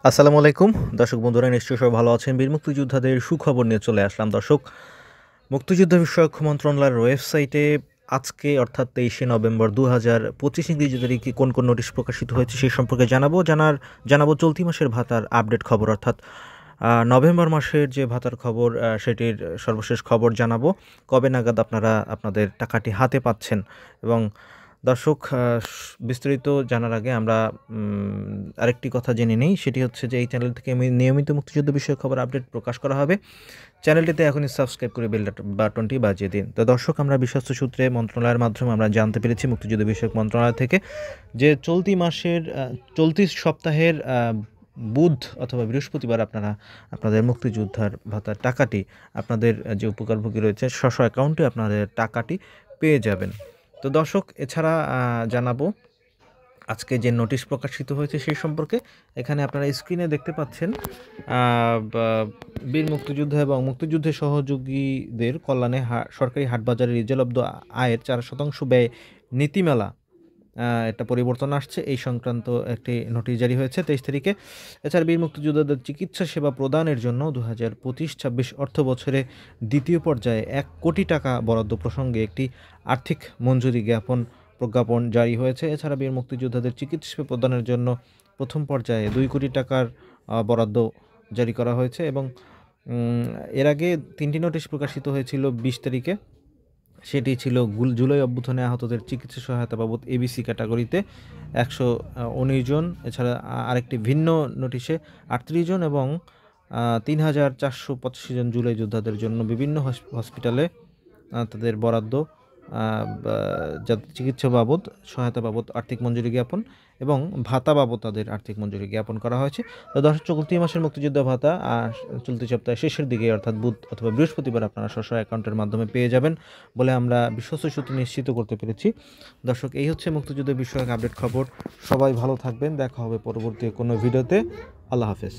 আসসালামু আলাইকুম দর্শক বন্ধুরা, নিশ্চয়ই সবাই ভালো আছেন। বীর মুক্তিযোদ্ধাদের সুখবর নিয়ে চলে আসলাম। দর্শক, মুক্তিযুদ্ধ বিষয়ক মন্ত্রণালয়ের ওয়েবসাইটে আজকে অর্থাৎ 23শে নভেম্বর 2025 ইংরেজি তারিখে কোন কোন নোটিশ প্রকাশিত হয়েছে সেই সম্পর্কে জানাবো চলতি মাসের ভাতার আপডেট খবর, অর্থাৎ নভেম্বর মাসের যে ভাতার খবর সেটির সর্বশেষ খবর জানাবো। কবে নাগাদ আপনারা আপনাদের টাকাটি হাতে পাচ্ছেন। এবং দর্শক, বিস্তারিত জানার আগে আমরা আরেকটি কথা জেনে নিই। সেটি হচ্ছে যে এই চ্যানেল থেকে নিয়মিত মুক্তিযুদ্ধ বিষয়ক খবর আপডেট প্রকাশ করা হবে। চ্যানেলটিতে এখনই সাবস্ক্রাইব করে বেল বাটনটি বাজিয়ে দিন। তো দর্শক, আমরা বিশ্বস্ত সূত্রে মন্ত্রণালয়ের মাধ্যমে আমরা জানতে পেরেছি মুক্তিযুদ্ধ বিষয়ক মন্ত্রণালয় থেকে যে চলতি সপ্তাহের বুধ অথবা বৃহস্পতিবার আপনারা আপনাদের মুক্তিযোদ্ধার ভাতার টাকাটি, আপনাদের যে উপকারভোগী রয়েছে স্ব অ্যাকাউন্টে আপনাদের টাকাটি পেয়ে যাবেন। তো দর্শক, এছাড়া জানাবো আজকে যে নোটিশ প্রকাশিত হয়েছে সেই সম্পর্কে। এখানে আপনারা স্ক্রিনে দেখতে পাচ্ছেন বীর মুক্তিযুদ্ধ এবং মুক্তিযুদ্ধের সহযোগীদের কল্যাণে সরকারি হাটবাজারে রিজার্ভলব্ধ আয়ের 4% ব্যয় নীতিমালা একটা পরিবর্তন আসছে, এই সংক্রান্ত একটি নোটিশ জারি হয়েছে 23 তারিখে। এছাড়া বীর মুক্তিযোদ্ধাদের চিকিৎসা সেবা প্রদানের জন্য 2025-26 অর্থ বছরে দ্বিতীয় পর্যায়ে 1 কোটি টাকা বরাদ্দ প্রসঙ্গে একটি আর্থিক মঞ্জুরি প্রজ্ঞাপন জারি হয়েছে। এছাড়া বীর মুক্তিযোদ্ধাদের চিকিৎসা সেবা প্রদানের জন্য প্রথম পর্যায়ে 2 কোটি টাকার বরাদ্দ জারি করা হয়েছে। এবং এর আগে 3টি নোটিশ প্রকাশিত হয়েছিল 20 তারিখে। সেটি ছিল জুলাই অভ্যুত্থানে আহতদের চিকিৎসা সহায়তা বাবদ এবিসি ক্যাটাগরিতে 119 জন। এছাড়া আরেকটি ভিন্ন নোটিশে 38 জন এবং 3485 জন জুলাই যোদ্ধাদের জন্য বিভিন্ন হসপিটালে তাদের বরাদ্দ, চিকিৎসা বাবদ, সহায়তা বাবদ আর্থিক মঞ্জুরি জ্ঞাপন এবং ভাতা বাবদ তাদের আর্থিক মঞ্জুরি জ্ঞাপন করা হয়েছে। তো দর্শক, চলতি মাসের মুক্তিযুদ্ধ ভাতা চলতি সপ্তাহের শেষের দিকে অর্থাৎ বুধ অথবা বৃহস্পতিবার আপনারা স্ব অ্যাকাউন্টের মাধ্যমে পেয়ে যাবেন বলে আমরা বিশ্বস্ত সূত্রে নিশ্চিত করতে পেরেছি। দর্শক, এই হচ্ছে মুক্তিযুদ্ধ বিষয়ক আপডেট খবর। সবাই ভালো থাকবেন, দেখা হবে পরবর্তী কোনো ভিডিওতে। আল্লাহ হাফেজ।